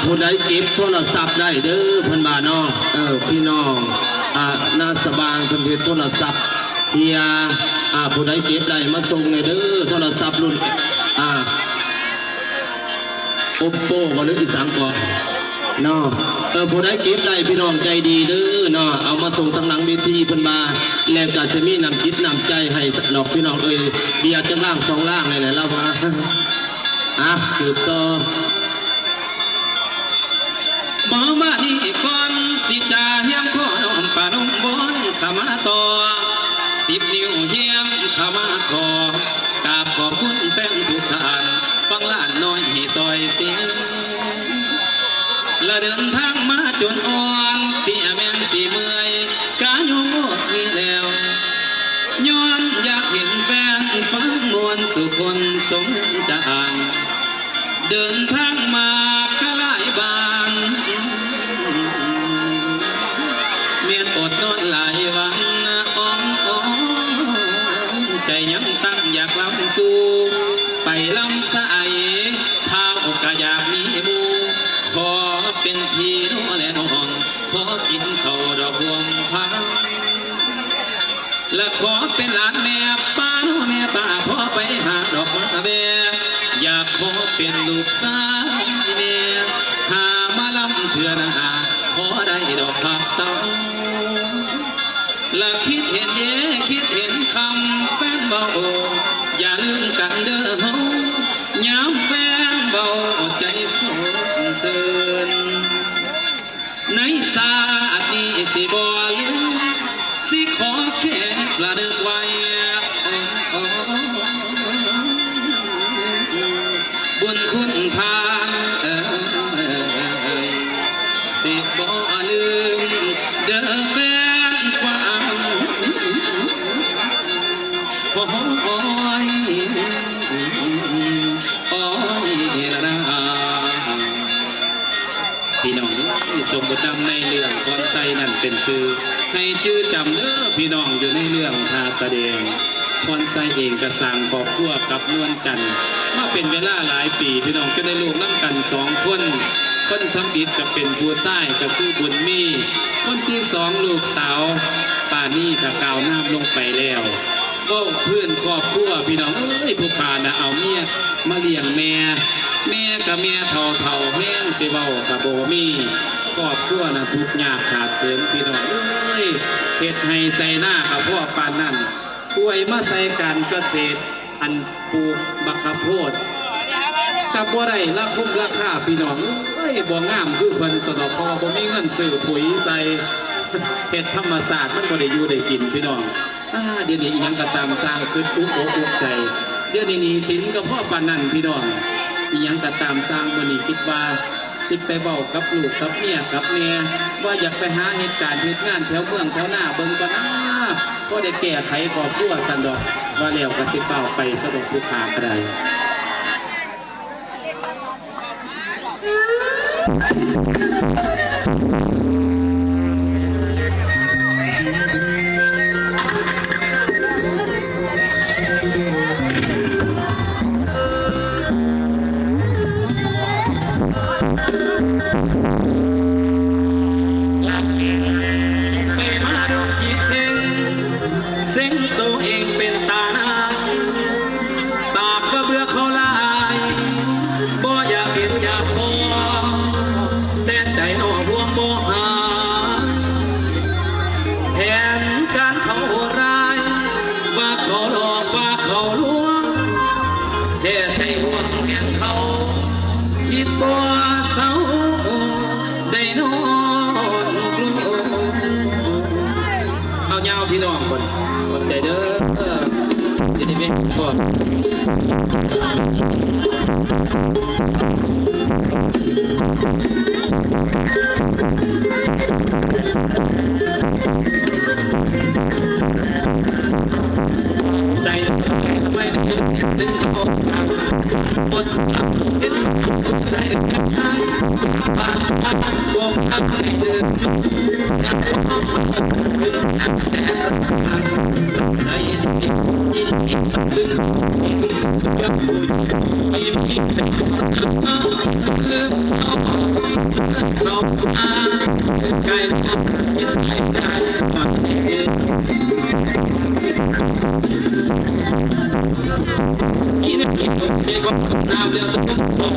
ผู้ใดเก็บโทรศัพท์ได้เด้อเพิ่นมาเนาะพี่น้องนาสบางเพิ่นเฮ็ดโทรศัพท์เฮียผู้ใดเก็บได้มาส่งให้เด้อโทรศัพท์รุ่นOppo บ่หรืออีสังก่อเนาะผู้ใดเก็บได้พี่น้องใจดีเด้อเนาะเอามาส่งทางหลังเวทีเพิ่นมาแล้วก็สิมีน้ำจิตน้ำใจให้ดอกพี่น้องเอ้ยเบียร์จังล่าง2ล่างนี่แหละแล้วว่าสืบต่อมาบ้านนี้ก่อนสิจ่าเฮียมข้อน้อมป่าน้องบนขามาต่อ10 นิ้วเฮียมขามาขอกราบขอบคุณแฟนทุกท่านฟังล้านน้อยให้ซอยเสียงและเดินทางมาจนอ่อนเปียแม่นสิเมื่อยกาโยมอกนี่แล้วย้อนอยากเห็นแฟนฟังมวลสุคนสมจางเดินทางมากะหลายบางเมียนอดนอนหลายวันอ้อมใจยังตั้งอยากลำสู่ไปลำใสเท้ากะอยากมีหมู่ขอเป็นพี่น้องและน้องขอกินข้าวดอกรวมพังและขอเป็นหลานแม่ป้าน้องแม่ป้าขอไปหาดอกมะเบี้ยอยากขอเป็นลูกสาวแม่หามาลำเถื่อนาขอได้ดอกผักสาวและคิดเห็นคิดเห็นคำแฟนเบาอย่าลืมกันเด้อเฮาย้ำแฟนเบาใจส่งเสริญในศาสตร์นี้สิบ่ลืมสิขอแค่ประดึกไว้ เป็นซื้อให้จื้อจำเด้อพี่น้องอยู่ในเรื่องพาแสดงพรไซเองกระสังครอบครัวกับนวลจันทร์มาเป็นเวลาหลายปีพี่น้องก็ได้ลูกน้ำกัน2 คนคนทำบิดกับเป็นผู้ชายก็คือบุญมีคนที่2ลูกสาวป่านี่ก็กล่าวน้ำลงไปแล้วก็เพื่อนครอบครัวพี่น้องผู้ขานะเอาเมียมาเลี้ยงแม่กับแม่เท่าแห้งเสเว้ากับโบมีครอบครัวนะทุกข์ยากขาดเขินพี่น้องเฮ็ดให้ใส่หน้ากับพ่อปานนั่นป่วยมาใส่การเกษตรอันปลูกบักกะโพดกับบ่ได้ราคงราคาพี่น้องบ่งามคือเพิ่นสนอพอบ่มีเงินซื้อปุ๋ยใส่เฮ็ดธรรมศาสตร์มันบ่ได้อยู่ได้กินพี่น้องเดี๋ยวนี้อีหยังก็ตามสร้างขึ้นอุกอกอุกใจเดี๋ยวนี้หนี้สินก็พ่อปานนั่นพี่น้องอีหยังก็ตามสร้างมื้อนี้คิดว่าสิไปเว้ากับลูกกับเมียกับแม่ว่าอยากไปหาเหตุการณ์เหตุงานแถวเมืองแถวหน้าเบิ่งก่อนนะก็ได้แก้ไขครอบครัวสันดอกว่าแล้วก็สิเฝ้าไปสะดวกผู้ค้าก็ได้พี่น้องคนขอบใจเด้อจะได้เป็นพ่อใจทำไมถึงต้องบนเป็นใส่ทางบ้านวงทางในเดินใจยินดีลืมยังไม่มีลืมเราไกลคิดให้ได้อีนี่เด็กก็น้ำเรือสกุลบอก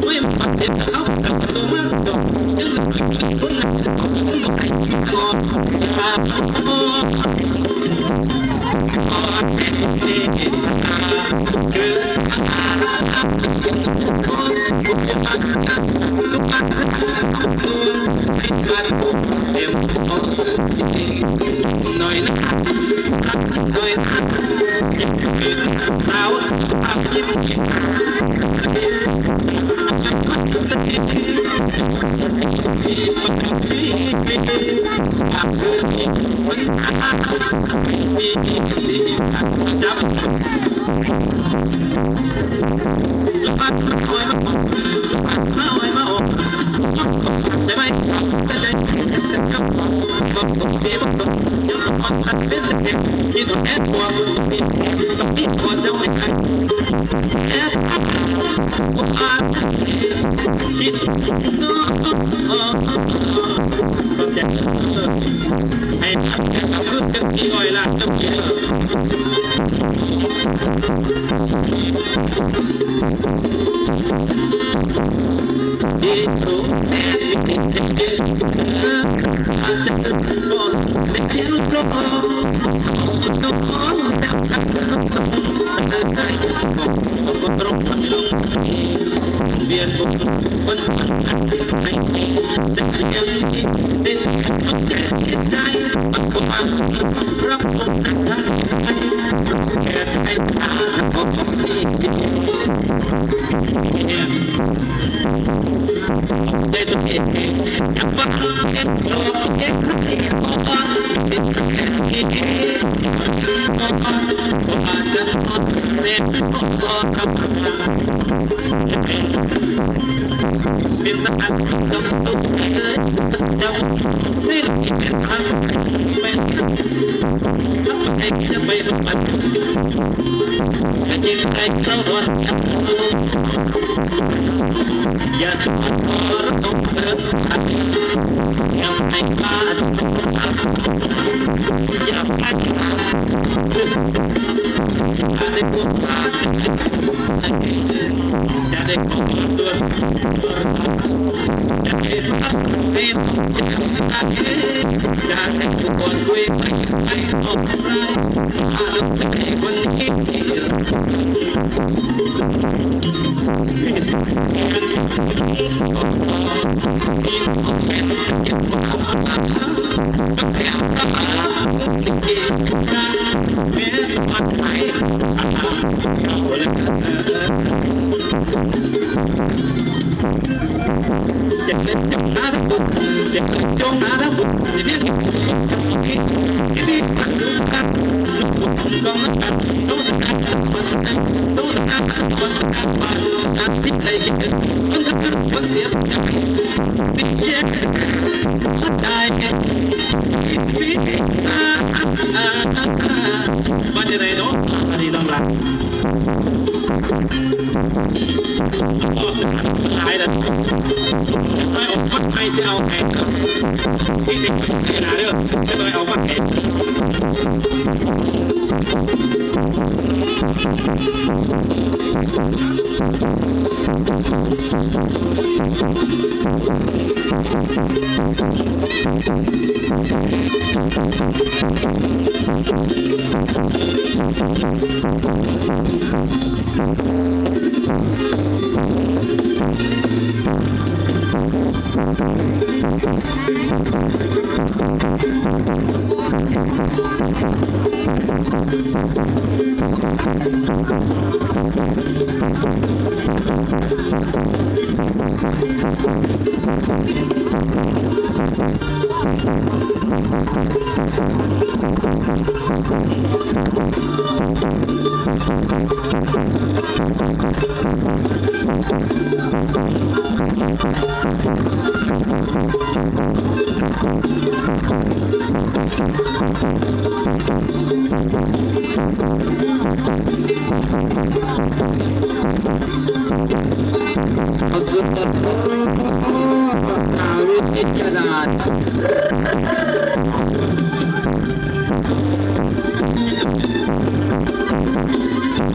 ไม่มาเห็นเขาแต่สมัยสดยังคนนั้นก็หน่อยนะหน่อยนะสาวสาวยิ้มยิ้มคิดแอบตัวมีเสียงมีคนจะไม่ทันแอบว่าคิดจะให้เอาขึ้นจะกี่ร้อยล้านต้องเยอะดีรู้แอบสิ่งที่ดีอาจจะก็ได้เห็นโลกเบียนบนคนสิ่งไม่ดีแต่ยังดีได้แต่ใจเสียใจบางรับคนทันแค่ใจตาของที่ดีได้ตัวเองยังบ้าเอ็นโลเอ็นให้สิ่งที่ดี ว่าจะนอนเส้นก็ทำเป็นตาต้องสู้เลยจะไม่ได้ทางไปจะไปทำไมจริงใจเศร้าทนอย่าสอนต้องเดินอย่าไปบ้านอย่าไปจะได้ขอตัวจะได้พักเต็มจะจะได้ควรคุยไม่ต้องรักถ้าลูกใจคนที่จงหาทั้งหมดที่นี่ฝันสูงกันกองนักการสู้สังหารสังหารสู้สังหารสังหารสังหารมาสังหารพิษใดกินมันก็คือมันเสียสิ่งเจ็บใจพิษมาที่ไหนเนาะมาที่น้องรักตายแล้วไม่ออกมาไม่เสียเอาแข่งที่ติดขนาดเด้อไม่ต้องเอามาแข่งสุดยอดนาวิทยาดา